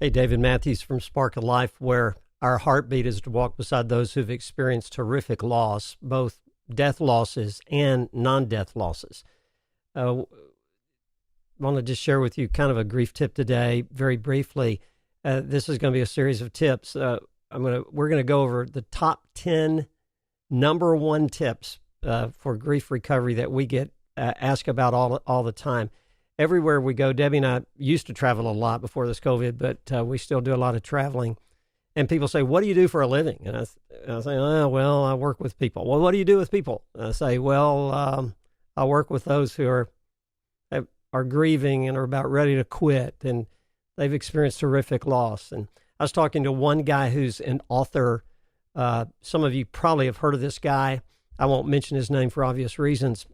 Hey, David Matthews from Spark of Life, where our heartbeat is to walk beside those who've experienced horrific loss, both death losses and non-death losses. I want to just share with you kind of a grief tip today, very briefly. This is going to be a series of tips. We're going to go over the top 10 number one tips for grief recovery that we get asked about all the time. Everywhere we go, Debbie and I used to travel a lot before this COVID, but we still do a lot of traveling. And people say, "What do you do for a living?" And I say, "Oh, well, I work with people." "Well, what do you do with people?" And I say, "Well, I work with those who are grieving and are about ready to quit, and they've experienced horrific loss." And I was talking to one guy who's an author. Some of you probably have heard of this guy. I won't mention his name for obvious reasons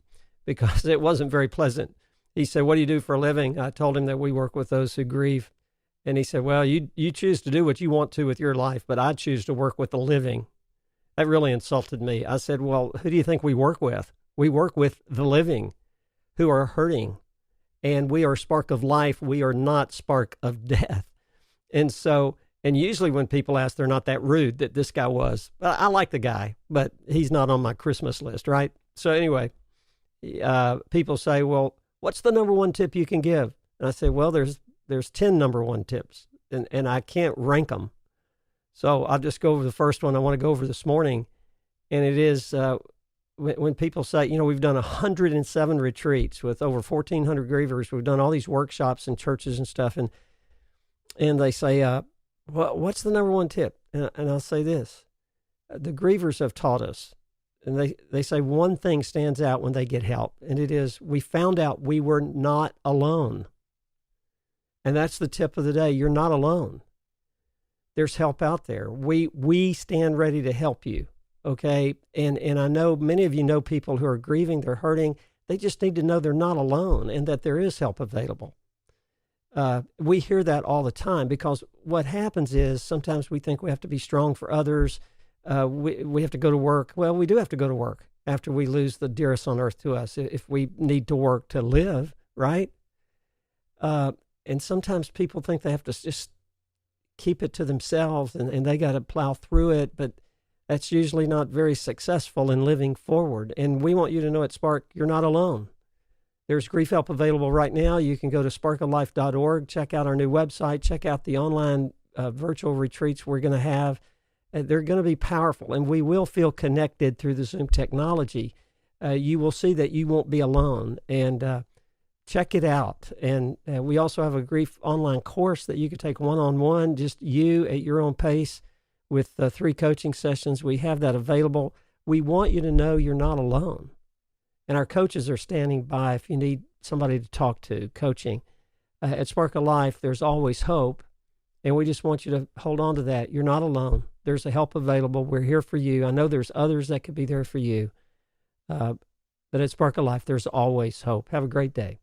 because it wasn't very pleasant. He said, "What do you do for a living?" I told him that we work with those who grieve. And he said, "Well, you choose to do what you want to with your life, but I choose to work with the living." That really insulted me. I said, "Well, who do you think we work with?" We work with the living who are hurting. And we are Spark of Life. We are not Spark of Death. And usually when people ask, they're not that rude that this guy was. I like the guy, but he's not on my Christmas list, right? So anyway, people say, "Well, what's the number one tip you can give?" And I say, "Well, there's 10 number one tips, and I can't rank them. So I'll just go over the first one I want to go over this morning. And it is when people say, we've done 107 retreats with over 1,400 grievers. We've done all these workshops in churches and stuff. And they say, what's the number one tip? And I'll say this. The grievers have taught us, and they say one thing stands out when they get help, and it is, we found out we were not alone. And that's the tip of the day. You're not alone. There's help out there. We stand ready to help you, okay? And I know many of you know people who are grieving, they're hurting. They just need to know they're not alone and that there is help available. We hear that all the time because what happens is sometimes we think we have to be strong for others. We have to go to work. Well, we do have to go to work after we lose the dearest on earth to us, if we need to work to live, right? And sometimes people think they have to just keep it to themselves and they got to plow through it, but that's usually not very successful in living forward. And we want you to know at Spark, you're not alone. There's grief help available right now. You can go to sparkoflife.org, check out our new website, check out the online virtual retreats we're going to have. They're going to be powerful, and we will feel connected through the Zoom technology. You will see that you won't be alone, and check it out. And we also have a grief online course that you can take one-on-one, just you at your own pace with 3 coaching sessions. We have that available. We want you to know you're not alone. And our coaches are standing by if you need somebody to talk to, coaching. At Spark of Life, there's always hope. And we just want you to hold on to that. You're not alone. There's a help available. We're here for you. I know there's others that could be there for you. But at Spark of Life, there's always hope. Have a great day.